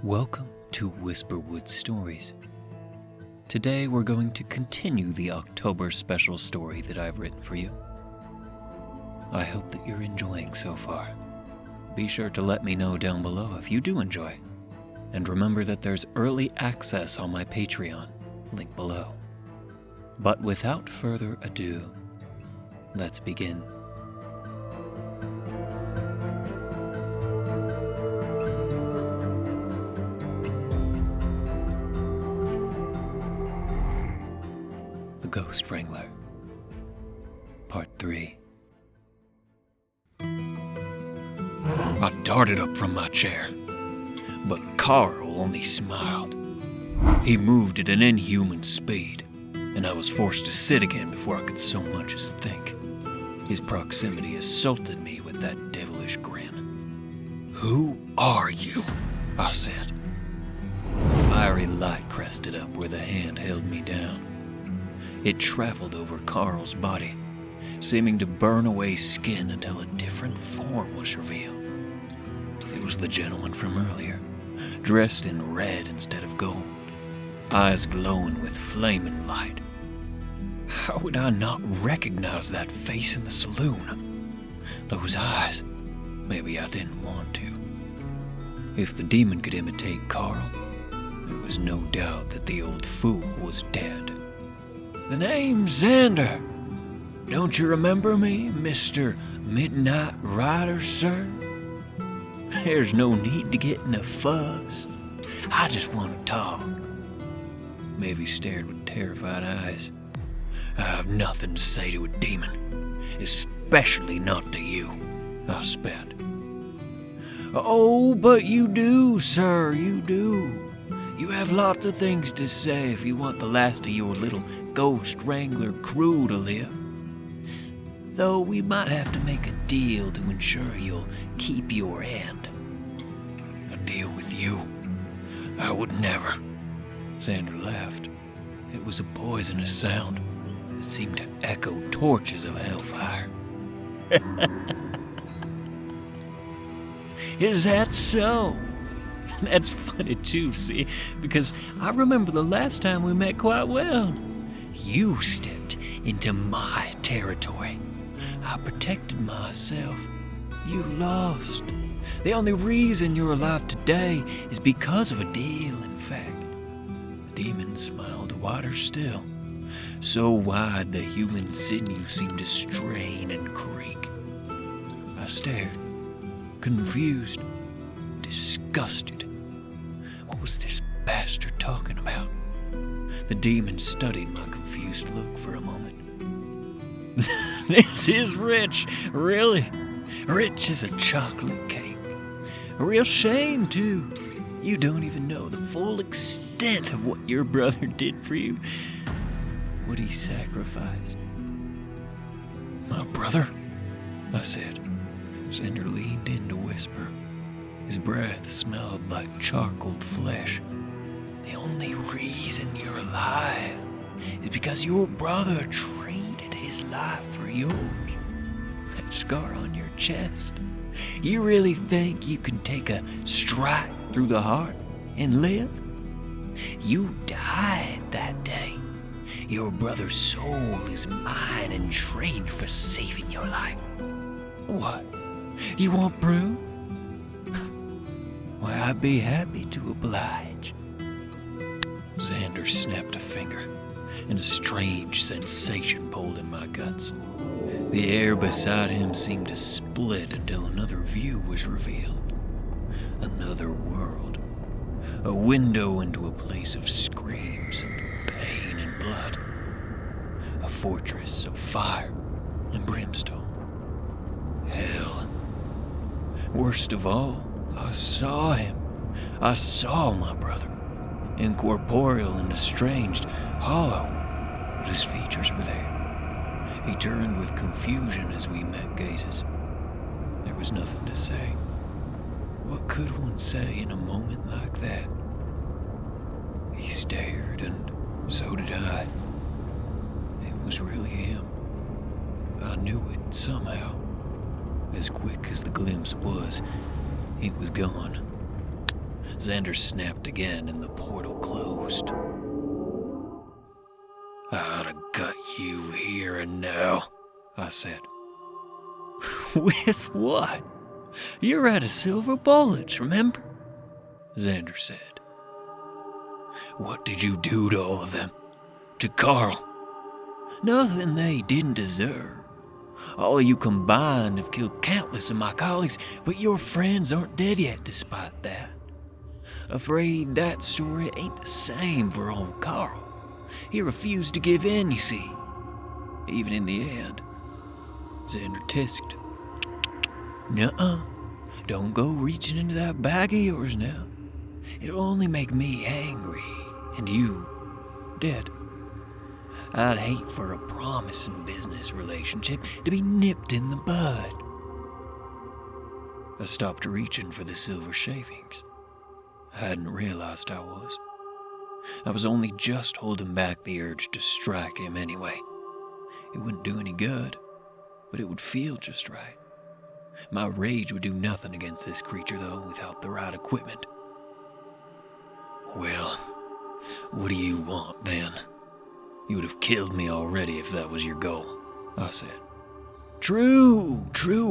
Welcome to Whisperwood Stories. Today we're going to continue the October special story that I've written for you. I hope that you're enjoying so far. Be sure to let me know down below if you do enjoy. And remember that there's early access on my Patreon, link below. But without further ado, let's begin. The Ghost Wrangler, Part 3. I darted up from my chair, but Carl only smiled. He moved at an inhuman speed, and I was forced to sit again before I could so much as think. His proximity assaulted me with that devilish grin. "Who are you?" I said. Fiery light crested up where the hand held me down. It traveled over Carl's body, seeming to burn away skin until a different form was revealed. It was the gentleman from earlier, dressed in red instead of gold, eyes glowing with flaming light. How would I not recognize that face in the saloon? Those eyes. Maybe I didn't want to. If the demon could imitate Carl, there was no doubt that the old fool was dead. "The name's Xander. Don't you remember me, Mr. Midnight Rider, sir? There's no need to get in a fuss. I just want to talk." Maeve stared with terrified eyes. "I have nothing to say to a demon, especially not to you," I spat. "Oh, but you do, sir, you do. You have lots of things to say if you want the last of your little Ghost Wrangler crew to live. Though we might have to make a deal to ensure you'll keep your end." "A deal with you? I would never." Xander laughed. It was a poisonous sound. It seemed to echo torches of hellfire. "Is that so? That's funny too, see, because I remember the last time we met quite well. You stepped into my territory. I protected myself. You lost. The only reason you're alive today is because of a deal, in fact." The demon smiled wider still, so wide the human sinew seemed to strain and creak. I stared, confused, disgusted. What was this bastard talking about? The demon studied my confused look for a moment. "This is rich, really. Rich as a chocolate cake. A real shame, too. You don't even know the full extent of what your brother did for you. What he sacrificed." "My brother?" I said. Xander leaned in to whisper. His breath smelled like charcoaled flesh. "The only reason you're alive is because your brother traded his life for yours. That scar on your chest. You really think you can take a strike through the heart and live? You died that day. Your brother's soul is mine in trade for saving your life. What? You want proof? Why, I'd be happy to oblige." Xander snapped a finger, and a strange sensation pulled in my guts. The air beside him seemed to split until another view was revealed. Another world. A window into a place of screams and pain and blood. A fortress of fire and brimstone. Hell. Worst of all, I saw him. I saw my brother. Incorporeal and estranged, hollow, but his features were there. He turned with confusion as we met gazes. There was nothing to say. What could one say in a moment like that? He stared, and so did I. It was really him. I knew it somehow. As quick as the glimpse was, it was gone. Xander snapped again and the portal closed. I ought to gut you here and now, I said. With what? You're out of silver bullets, remember? Xander said. What did you do to all of them? To Carl? Nothing they didn't deserve. All of you combined have killed countless of my colleagues, but your friends aren't dead yet despite that. Afraid that story ain't the same for old Carl. He refused to give in, you see. Even in the end. Xander tisked. Nuh-uh. Don't go reaching into that bag of yours now. It'll only make me angry, and you dead. I'd hate for a promising business relationship to be nipped in the bud. I stopped reaching for the silver shavings. I hadn't realized I was. I was only just holding back the urge to strike him anyway. It wouldn't do any good, but it would feel just right. My rage would do nothing against this creature, though, without the right equipment. Well, what do you want, then? You would have killed me already if that was your goal, I said. True,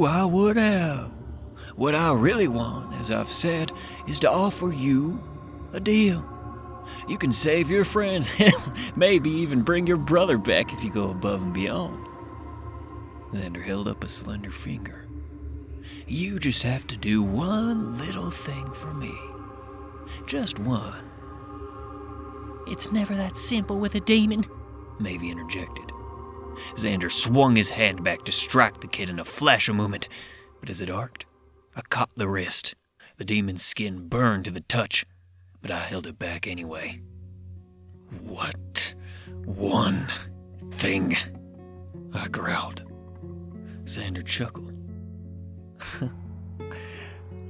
I would have. What I really want, as I've said, is to offer you a deal. You can save your friends, hell, maybe even bring your brother back if you go above and beyond. Xander held up a slender finger. You just have to do one little thing for me. Just one. It's never that simple with a demon, Maeve interjected. Xander swung his hand back to strike the kid in a flash of movement, but as it arced, I caught the wrist. The demon's skin burned to the touch, but I held it back anyway. What one thing? I growled. Xander chuckled.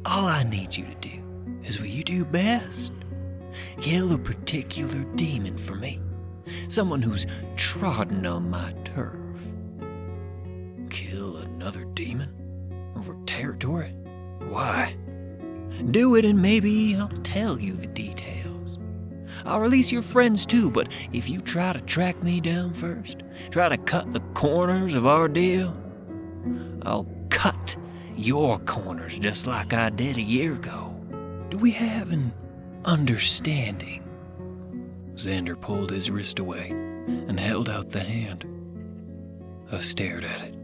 All I need you to do is what you do best. Kill a particular demon for me. Someone who's trodden on my turf. Kill another demon? Over territory? Why? Do it and maybe I'll tell you the details. I'll release your friends too, but if you try to track me down first, try to cut the corners of our deal, I'll cut your corners just like I did a year ago. Do we have an understanding? Xander pulled his wrist away and held out the hand. I stared at it.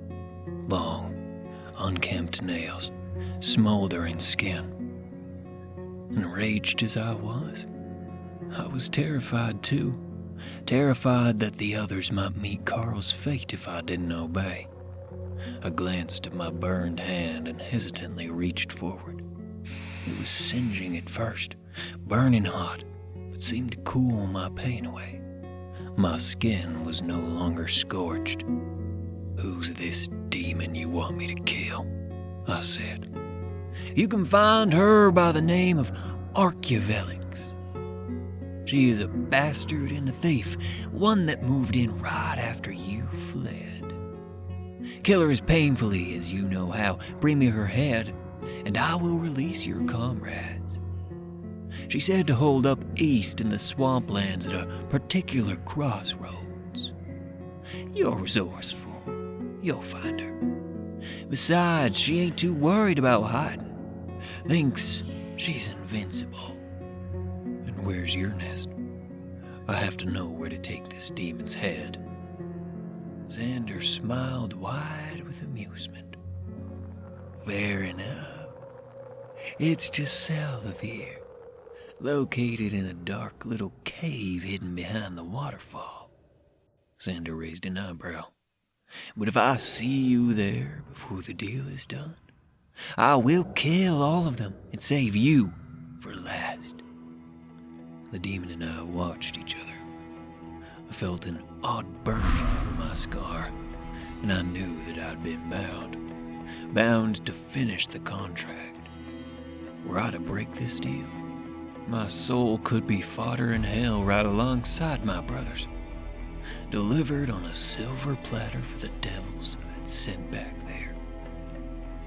Long, unkempt nails, smoldering skin. Enraged as I was terrified too. Terrified that the others might meet Carl's fate if I didn't obey. I glanced at my burned hand and hesitantly reached forward. It was singeing at first, burning hot, but seemed to cool my pain away. My skin was no longer scorched. Who's this demon you want me to kill? I said. You can find her by the name of Archaevelix. She is a bastard and a thief, one that moved in right after you fled. Kill her as painfully as you know how. Bring me her head, and I will release your comrades. She said to hold up east in the swamplands at a particular crossroads. You're resourceful. You'll find her. Besides, she ain't too worried about hiding. Thinks she's invincible. And where's your nest? I have to know where to take this demon's head. Xander smiled wide with amusement. Fair enough. It's just south of here, located in a dark little cave hidden behind the waterfall. Xander raised an eyebrow. But if I see you there before the deal is done, I will kill all of them and save you for last. The demon and I watched each other. I felt an odd burning over my scar, and I knew that I'd been bound to finish the contract. Were I to break this deal, my soul could be fodder in hell right alongside my brother's, delivered on a silver platter for the devils I'd sent back there.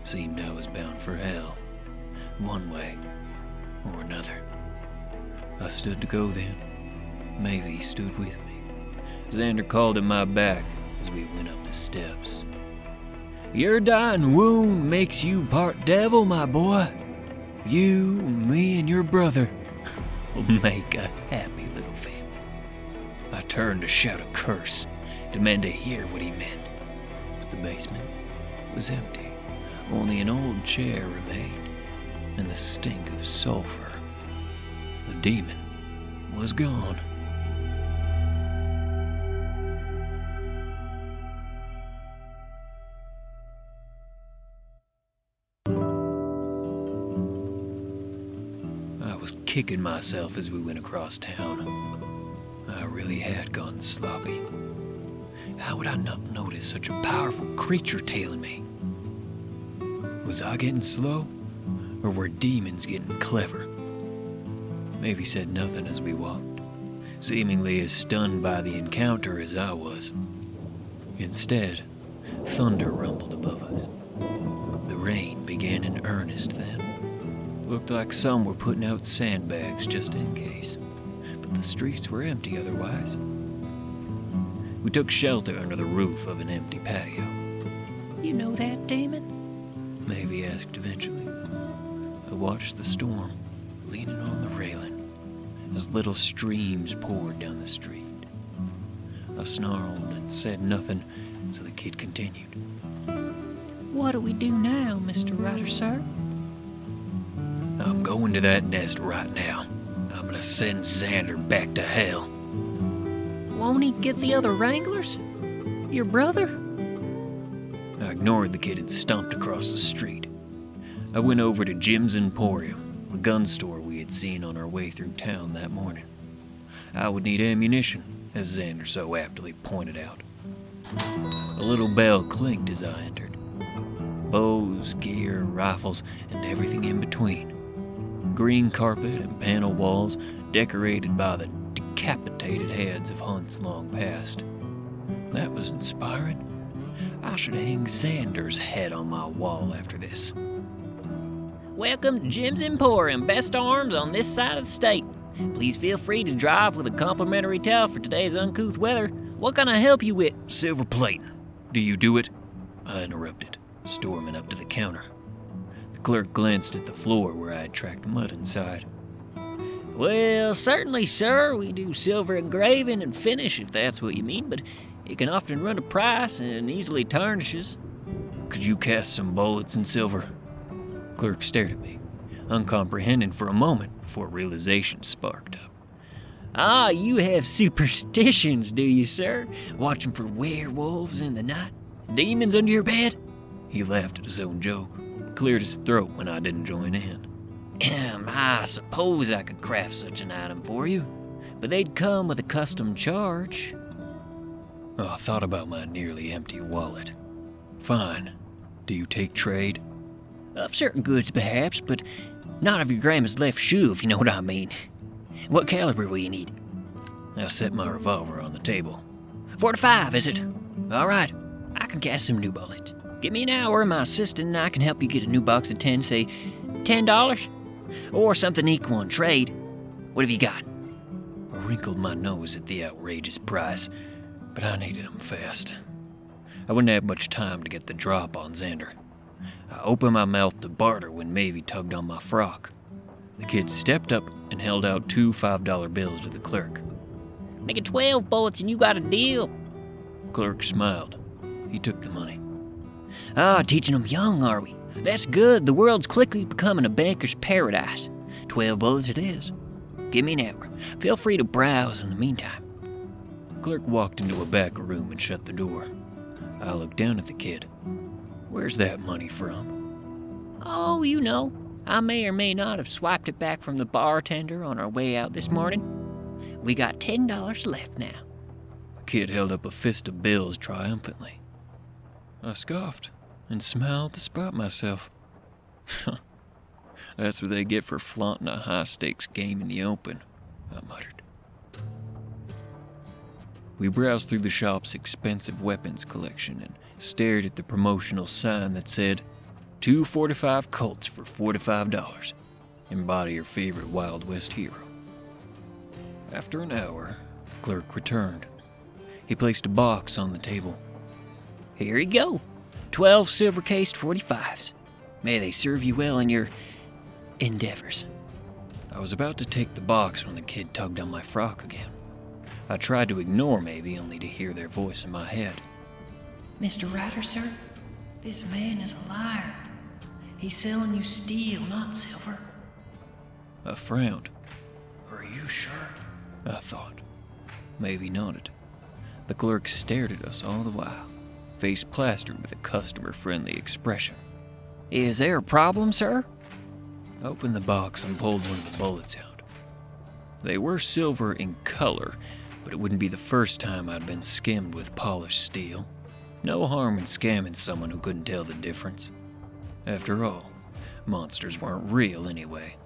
Seemed I was bound for hell, one way or another. I stood to go then. Mavie stood with me. Xander called at my back as we went up the steps. Your dying wound makes you part devil, my boy. You, me, and your brother will make a happy little family. I turned to shout a curse, demand to hear what he meant. But the basement was empty. Only an old chair remained, and the stink of sulfur. The demon was gone. I was kicking myself as we went across town. I really had gone sloppy. How would I not notice such a powerful creature tailing me? Was I getting slow, or were demons getting clever? Mavie said nothing as we walked, seemingly as stunned by the encounter as I was. Instead, thunder rumbled above us. The rain began in earnest then. Looked like some were putting out sandbags just in case, but the streets were empty otherwise. We took shelter under the roof of an empty patio. You know that, Damon? Mavie asked eventually. I watched the storm, leaning on the railing, as little streams poured down the street. I snarled and said nothing, so the kid continued. What do we do now, Mr. Ryder, sir? I'm going to that nest right now. I'm gonna send Xander back to hell. Won't he get the other Wranglers? Your brother? I ignored the kid and stomped across the street. I went over to Jim's Emporium, a gun store we had seen on our way through town that morning. I would need ammunition, as Xander so aptly pointed out. A little bell clinked as I entered. Bows, gear, rifles, and everything in between. Green carpet and panel walls decorated by the decapitated heads of hunts long past. That was inspiring. I should hang Xander's head on my wall after this. Welcome to Jim's Emporium, best arms on this side of the state. Please feel free to drive with a complimentary towel for today's uncouth weather. What can I help you with? Silver plating. Do you do it? I interrupted, storming up to the counter. The clerk glanced at the floor where I had tracked mud inside. Well, certainly, sir. We do silver engraving and finish, if that's what you mean, but it can often run a price and easily tarnishes. Could you cast some bullets in silver? Clerk stared at me, uncomprehending for a moment before realization sparked up. Ah, you have superstitions, do you, sir? Watching for werewolves in the night? Demons under your bed? He laughed at his own joke, cleared his throat when I didn't join in. I suppose I could craft such an item for you, but they'd come with a custom charge. Oh, I thought about my nearly empty wallet. Fine. Do you take trade? Of certain goods, perhaps, but not of your grandma's left shoe, if you know what I mean. What caliber will you need? I set my revolver on the table. 45, is it? All right, I can cast some new bullets. Give me an hour, and my assistant and I can help you get a new box of 10, say $10? Or something equal in trade. What have you got? I wrinkled my nose at the outrageous price, but I needed them fast. I wouldn't have much time to get the drop on Xander. I opened my mouth to barter when Mavie tugged on my frock. The kid stepped up and held out two $5 bills to the clerk. Make it 12 bullets and you got a deal. Clerk smiled. He took the money. Teaching them young, are we? That's good. The world's quickly becoming a banker's paradise. 12 bullets it is. Give me an hour. Feel free to browse in the meantime. The clerk walked into a back room and shut the door. I looked down at the kid. Where's that money from? Oh, you know. I may or may not have swiped it back from the bartender on our way out this morning. We got $10 left now. The kid held up a fist of bills triumphantly. I scoffed and smiled to spite myself. That's what they get for flaunting a high-stakes game in the open, I muttered. We browsed through the shop's expensive weapons collection and stared at the promotional sign that said, 245 Colts for $45. Embody your favorite Wild West hero. After an hour, the clerk returned. He placed a box on the table. Here you go. 12 silver-cased 45s. May they serve you well in your endeavors. I was about to take the box when the kid tugged on my frock again. I tried to ignore maybe, only to hear their voice in my head. Mr. Ryder, sir, this man is a liar. He's selling you steel, not silver. I frowned. Are you sure? I thought. Maybe nodded. The clerk stared at us all the while, face plastered with a customer-friendly expression. Is there a problem, sir? I opened the box and pulled one of the bullets out. They were silver in color, but it wouldn't be the first time I'd been skimmed with polished steel. No harm in scamming someone who couldn't tell the difference. After all, monsters weren't real anyway.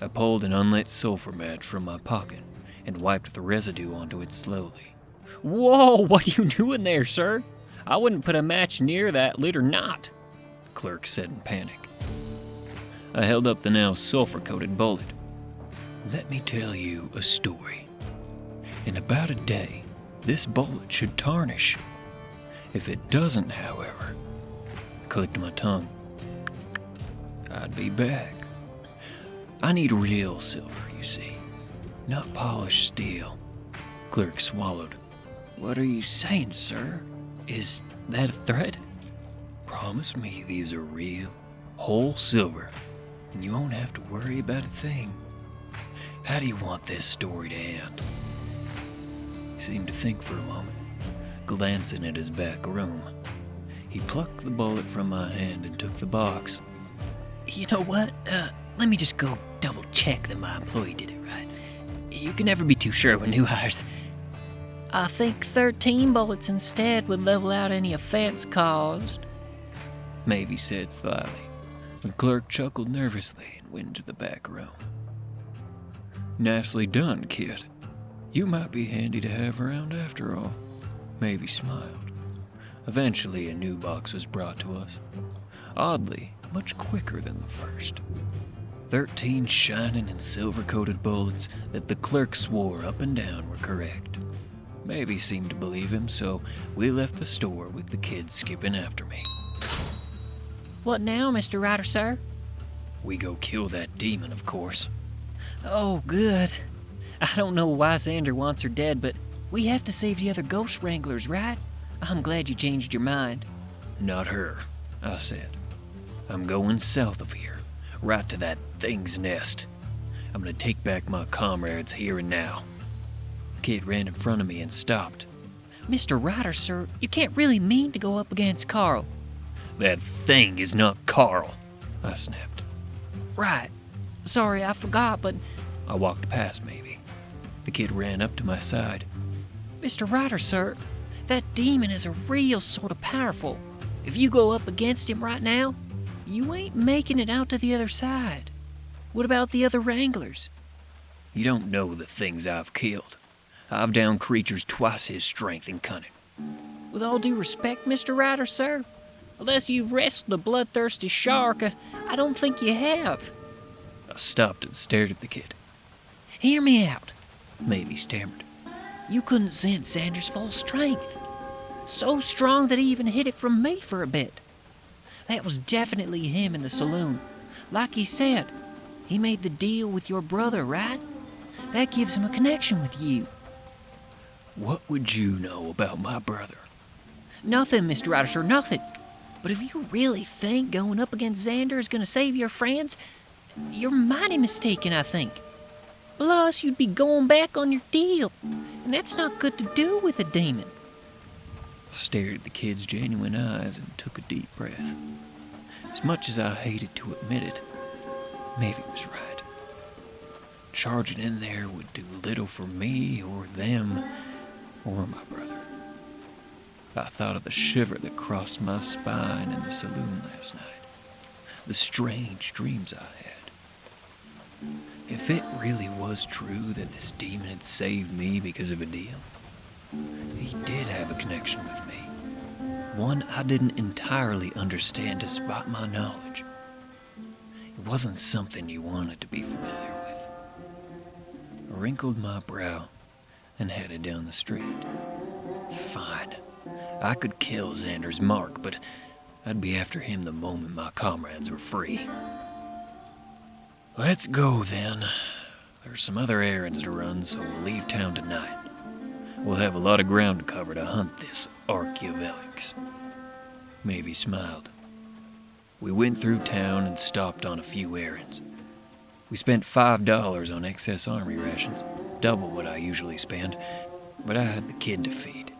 I pulled an unlit sulfur match from my pocket and wiped the residue onto it slowly. Whoa, what are you doing there, sir? I wouldn't put a match near that lit or not, the clerk said in panic. I held up the now sulfur-coated bullet. Let me tell you a story. In about a day, this bullet should tarnish. If it doesn't, however, I clicked my tongue, I'd be back. I need real silver, you see, not polished steel. Clerk swallowed. What are you saying, sir? Is that a threat? Promise me these are real, whole silver, and you won't have to worry about a thing. How do you want this story to end? He seemed to think for a moment, glancing at his back room. He plucked the bullet from my hand and took the box. You know what? Let me just go double check that my employee did it right. You can never be too sure with new hires. I think 13 bullets instead would level out any offense caused, Mavie said slyly. The clerk chuckled nervously and went into the back room. Nicely done, kid. You might be handy to have around after all. Mavie smiled. Eventually, a new box was brought to us. Oddly, much quicker than the first. 13 shining and silver-coated bullets that the clerk swore up and down were correct. Mavie seemed to believe him, so we left the store with the kids skipping after me. What now, Mr. Ryder, sir? We go kill that demon, of course. Oh, good. I don't know why Xander wants her dead, but we have to save the other ghost wranglers, right? I'm glad you changed your mind. Not her, I said. I'm going south of here, right to that thing's nest. I'm gonna take back my comrades here and now. The kid ran in front of me and stopped. Mr. Ryder, sir, you can't really mean to go up against Carl. That thing is not Carl, I snapped. Right. Sorry, I forgot, but... I walked past Mavie. The kid ran up to my side. Mr. Ryder, sir, that demon is a real sort of powerful. If you go up against him right now, you ain't making it out to the other side. What about the other wranglers? You don't know the things I've killed. I've downed creatures twice his strength and cunning. With all due respect, Mr. Ryder, sir, unless you've wrestled a bloodthirsty shark, I don't think you have. I stopped and stared at the kid. Hear me out. Mavie stammered. You couldn't sense Xander's full strength. So strong that he even hid it from me for a bit. That was definitely him in the saloon. Like he said, he made the deal with your brother, right? That gives him a connection with you. What would you know about my brother? Nothing, Mr. Ryder, sir, nothing. But if you really think going up against Xander is going to save your friends, you're mighty mistaken, I think. Plus, you'd be going back on your deal, and that's not good to do with a demon. I stared at the kid's genuine eyes and took a deep breath. As much as I hated to admit it, Mavie was right. Charging in there would do little for me or them or my brother. I thought of the shiver that crossed my spine in the saloon last night, the strange dreams I had. If it really was true that this demon had saved me because of a deal, he did have a connection with me, one I didn't entirely understand despite my knowledge. It wasn't something you wanted to be familiar with. I wrinkled my brow and headed down the street. Fine. I could kill Xander's mark, but I'd be after him the moment my comrades were free. Let's go, then. There's some other errands to run, so we'll leave town tonight. We'll have a lot of ground to cover to hunt this Archaeovelix. Mavie smiled. We went through town and stopped on a few errands. We spent $5 on excess army rations, double what I usually spend, but I had the kid to feed.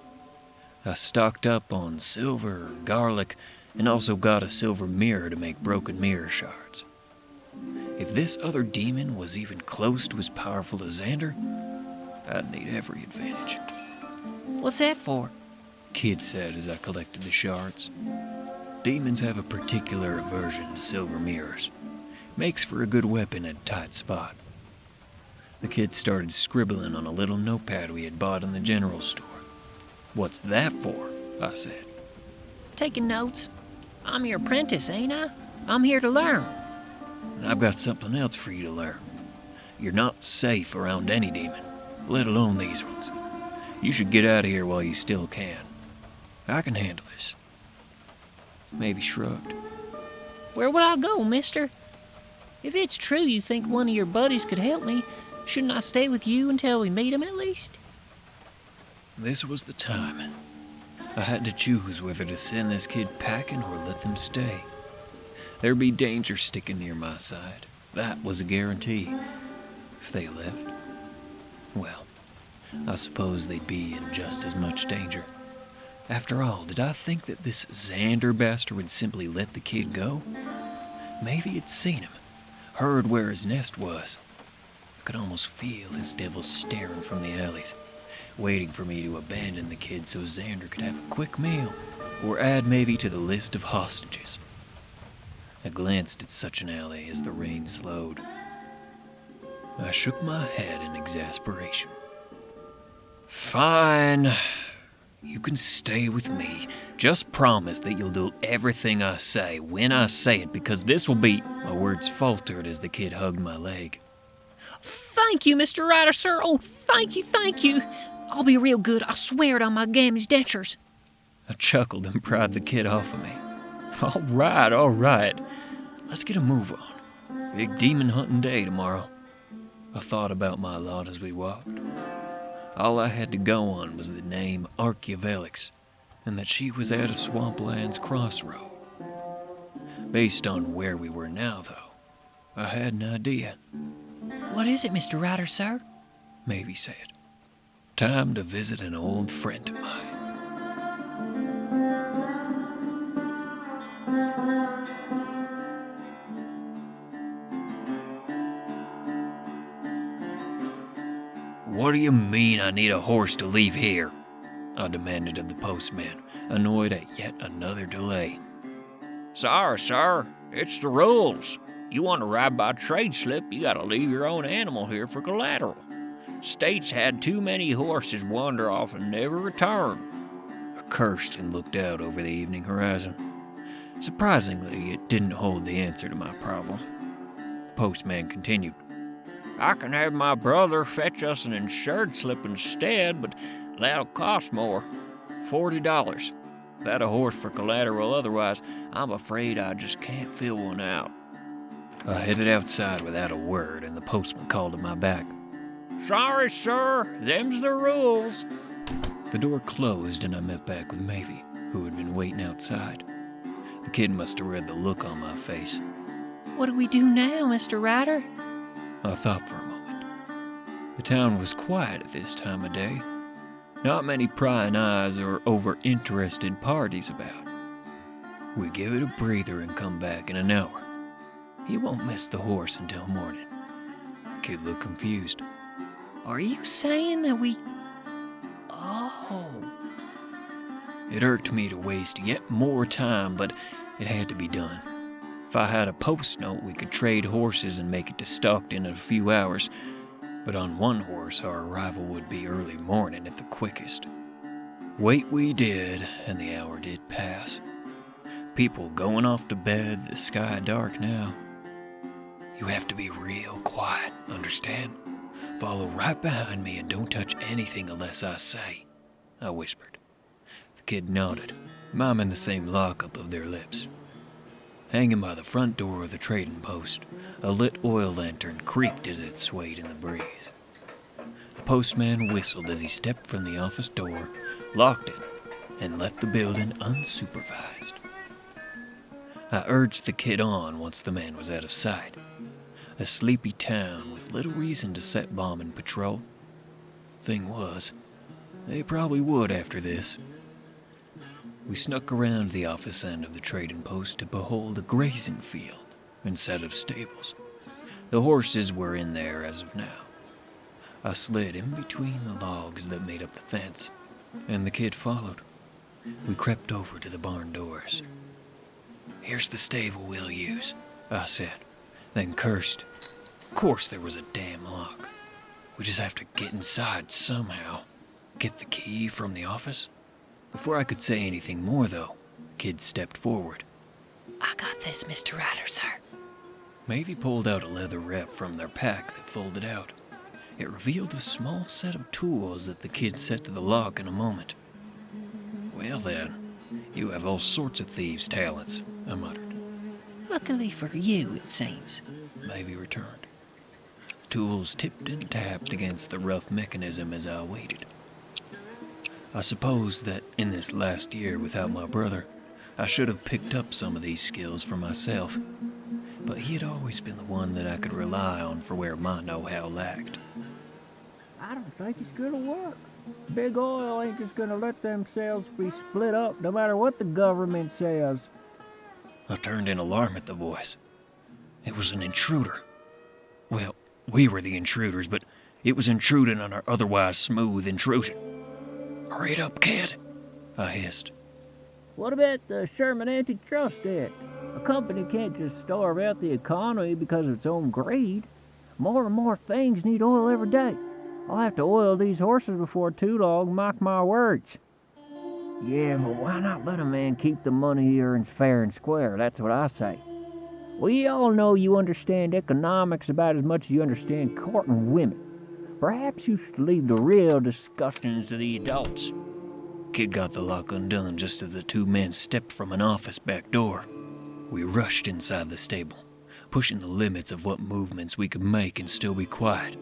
I stocked up on silver, garlic, and also got a silver mirror to make broken mirror shards. If this other demon was even close to as powerful as Xander, I'd need every advantage. What's that for? Kid said as I collected the shards. Demons have a particular aversion to silver mirrors. Makes for a good weapon at a tight spot. The kid started scribbling on a little notepad we had bought in the general store. What's that for? I said. Taking notes. I'm your apprentice, ain't I? I'm here to learn. And I've got something else for you to learn. You're not safe around any demon, let alone these ones. You should get out of here while you still can. I can handle this. Mavie shrugged. Where would I go, mister? If it's true you think one of your buddies could help me, shouldn't I stay with you until we meet him at least? This was the time. I had to choose whether to send this kid packing or let them stay. There'd be danger sticking near my side. That was a guarantee. If they left, well, I suppose they'd be in just as much danger. After all, did I think that this Xander bastard would simply let the kid go? Maybe he'd seen him, heard where his nest was. I could almost feel his devils staring from the alleys, waiting for me to abandon the kid so Xander could have a quick meal, or add Mavie to the list of hostages. I glanced at such an alley as the rain slowed. I shook my head in exasperation. Fine. You can stay with me. Just promise that you'll do everything I say when I say it, because this will be... My words faltered as the kid hugged my leg. Thank you, Mr. Ryder, sir. Oh, thank you. I'll be real good. I swear it on my gammy's dentures. I chuckled and pried the kid off of me. All right. Let's get a move on. Big demon hunting day tomorrow. I thought about my lot as we walked. All I had to go on was the name Archaeovelix, and that she was at a swampland's crossroad. Based on where we were now, though, I had an idea. What is it, Mr. Ryder, sir? Mavie said. Time to visit an old friend of mine. What do you mean I need a horse to leave here? I demanded of the postman, annoyed at yet another delay. Sorry, sir. It's the rules. You want to ride by trade slip, you gotta leave your own animal here for collateral. State's had too many horses wander off and never return. I cursed and looked out over the evening horizon. Surprisingly, it didn't hold the answer to my problem. The postman continued. I can have my brother fetch us an insured slip instead, but that'll cost more. $40. That a horse for collateral, otherwise I'm afraid I just can't fill one out. I headed outside without a word, and the postman called to my back. Sorry, sir. Them's the rules. The door closed, and I met back with Mavie, who had been waiting outside. The kid must have read the look on my face. What do we do now, Mr. Ryder? I thought for a moment. The town was quiet at this time of day. Not many prying eyes or over-interested parties about. We give it a breather and come back in an hour. He won't miss the horse until morning. The kid looked confused. Are you saying that we... Oh. It irked me to waste yet more time, but it had to be done. If I had a post note, we could trade horses and make it to Stockton in a few hours, but on one horse our arrival would be early morning at the quickest. Wait we did, and the hour did pass. People going off to bed, the sky dark now. You have to be real quiet, understand? Follow right behind me and don't touch anything unless I say, I whispered. The kid nodded, miming the same lockup of their lips. Hanging by the front door of the trading post, a lit oil lantern creaked as it swayed in the breeze. The postman whistled as he stepped from the office door, locked it, and left the building unsupervised. I urged the kid on once the man was out of sight. A sleepy town with little reason to set bombing patrol. Thing was, they probably would after this. We snuck around the office end of the trading post to behold a grazing field instead of stables. The horses were in there as of now. I slid in between the logs that made up the fence, and the kid followed. We crept over to the barn doors. "Here's the stable we'll use," I said, then cursed. Of course there was a damn lock. We just have to get inside somehow. Get the key from the office? Before I could say anything more, though, the kid stepped forward. I got this, Mr. Ryder, sir. Mavie pulled out a leather wrap from their pack that folded out. It revealed a small set of tools that the kid set to the lock in a moment. "Well then, you have all sorts of thieves' talents," I muttered. Luckily for you, it seems, Mavie returned. The tools tipped and tapped against the rough mechanism as I waited. I suppose that in this last year without my brother, I should have picked up some of these skills for myself, but he had always been the one that I could rely on for where my know-how lacked. I don't think it's gonna work. Big Oil ain't just gonna let themselves be split up no matter what the government says. I turned in alarm at the voice. It was an intruder. Well, we were the intruders, but it was intruding on our otherwise smooth intrusion. "Hurry it up, kid," I hissed. What about the Sherman Antitrust Act? A company can't just starve out the economy because of its own greed. More and more things need oil every day. I'll have to oil these horses before too long, mark my words. Yeah, but why not let a man keep the money he earns fair and square? That's what I say. We all know you understand economics about as much as you understand courting women. Perhaps you should leave the real discussions to the adults. Kid got the lock undone just as the two men stepped from an office back door. We rushed inside the stable, pushing the limits of what movements we could make and still be quiet.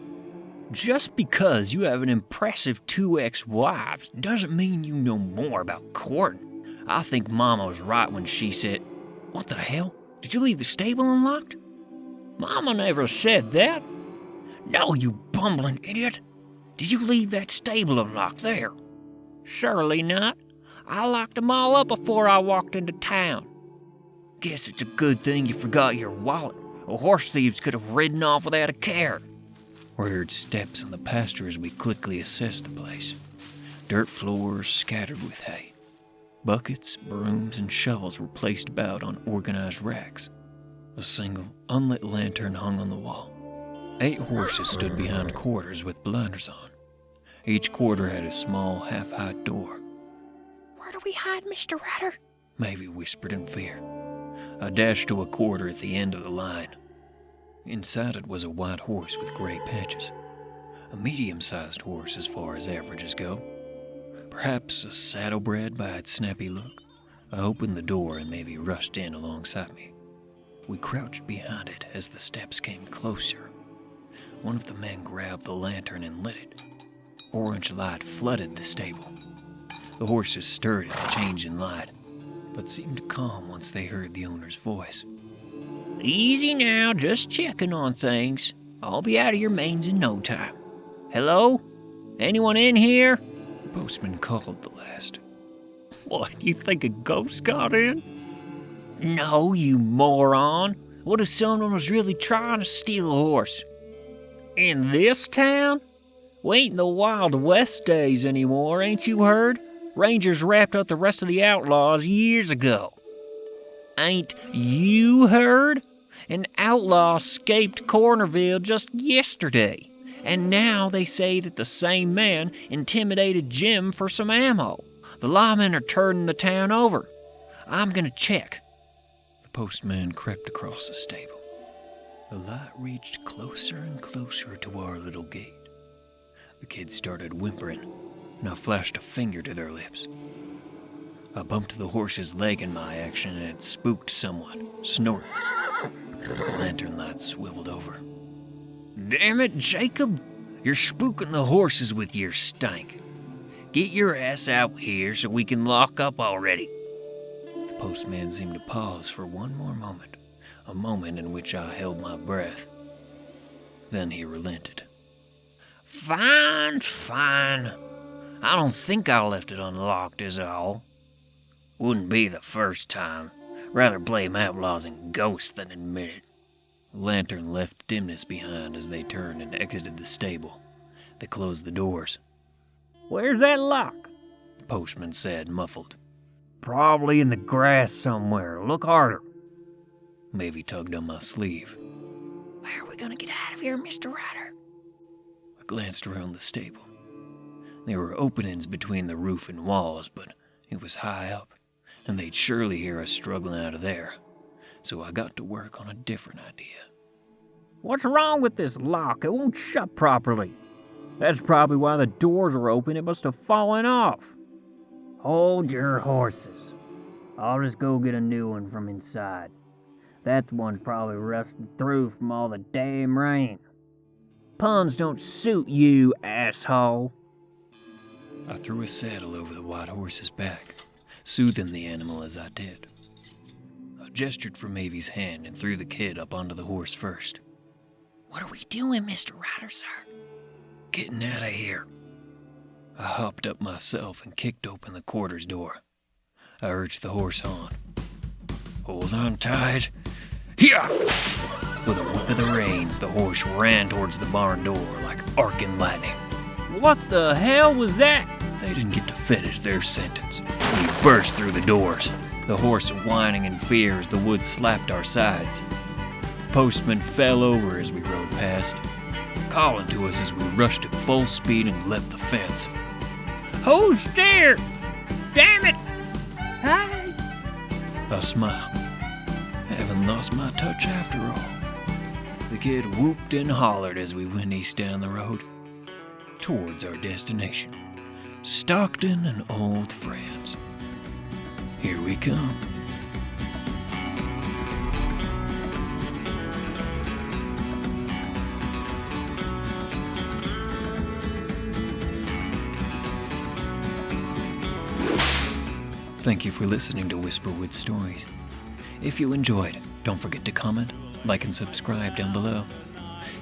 Just because you have an impressive 2 ex-wives doesn't mean you know more about courting. I think Mama was right when she said, "What the hell? Did you leave the stable unlocked?" Mama never said that. No, you bumbling idiot. Did you leave that stable unlocked there? Surely not. I locked them all up before I walked into town. Guess it's a good thing you forgot your wallet, or horse thieves could have ridden off without a care. We heard steps in the pasture as we quickly assessed the place. Dirt floors scattered with hay. Buckets, brooms, and shovels were placed about on organized racks. A single, unlit lantern hung on the wall. 8 horses stood behind quarters with blinders on. Each quarter had a small, half-height door. Where do we hide, Mr. Ryder? Mavie whispered in fear. I dashed to a quarter at the end of the line. Inside it was a white horse with gray patches. A medium-sized horse as far as averages go. Perhaps a saddlebred by its snappy look. I opened the door and Mavie rushed in alongside me. We crouched behind it as the steps came closer. One of the men grabbed the lantern and lit it. Orange light flooded the stable. The horses stirred at the change in light, but seemed calm once they heard the owner's voice. Easy now, just checking on things. I'll be out of your mains in no time. Hello? Anyone in here? The postman called the last. What, you think a ghost got in? No, you moron. What if someone was really trying to steal a horse? In this town? We ain't in the Wild West days anymore, ain't you heard? Rangers wrapped up the rest of the outlaws years ago. Ain't you heard? An outlaw escaped Cornerville just yesterday, and now they say that the same man intimidated Jim for some ammo. The lawmen are turning the town over. I'm gonna check. The postman crept across the stable. The light reached closer and closer to our little gate. The kids started whimpering, and I flashed a finger to their lips. I bumped the horse's leg in my action, and it spooked someone, snorting. The lantern light swiveled over. Damn it, Jacob! You're spooking the horses with your stank. Get your ass out here so we can lock up already. The postman seemed to pause for one more moment, a moment in which I held my breath. Then he relented. Fine. I don't think I left it unlocked is all. Wouldn't be the first time. Rather blame outlaws and ghosts than admit it. The lantern left dimness behind as they turned and exited the stable. They closed the doors. Where's that lock? The postman said, muffled. Probably in the grass somewhere. Look harder. Mavie tugged on my sleeve. Where are we gonna get out of here, Mr. Ryder? I glanced around the stable. There were openings between the roof and walls, but it was high up, and they'd surely hear us struggling out of there. So I got to work on a different idea. What's wrong with this lock? It won't shut properly. That's probably why the doors are open. It must have fallen off. Hold your horses. I'll just go get a new one from inside. That one's probably rusted through from all the damn rain. Puns don't suit you, asshole. I threw a saddle over the white horse's back, soothing the animal as I did. I gestured for Mavie's hand and threw the kid up onto the horse first. What are we doing, Mr. Ryder, sir? Getting out of here. I hopped up myself and kicked open the quarters door. I urged the horse on. Hold on tight. Here! With a whip of the reins, the horse ran towards the barn door like arcing lightning. What the hell was that? They didn't get to finish their sentence. We burst through the doors, the horse whining in fear as the wood slapped our sides. The postman fell over as we rode past, calling to us as we rushed at full speed and leapt the fence. Who's there? Damn it! Hi! I smiled. I haven't lost my touch after all. The kid whooped and hollered as we went east down the road, towards our destination, Stockton and old friends. Here we come. Thank you for listening to Whisperwood Stories. If you enjoyed, don't forget to comment, like, and subscribe down below.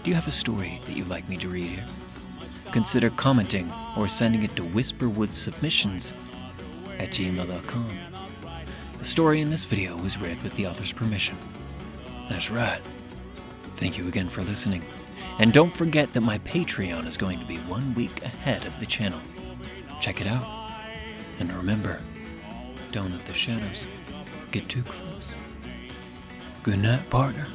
Do you have a story that you'd like me to read here? Consider commenting or sending it to whisperwoodsubmissions@gmail.com. The story in this video was read with the author's permission. That's right. Thank you again for listening. And don't forget that my Patreon is going to be 1 week ahead of the channel. Check it out. And remember, don't let the shadows get too close. Good night, partner.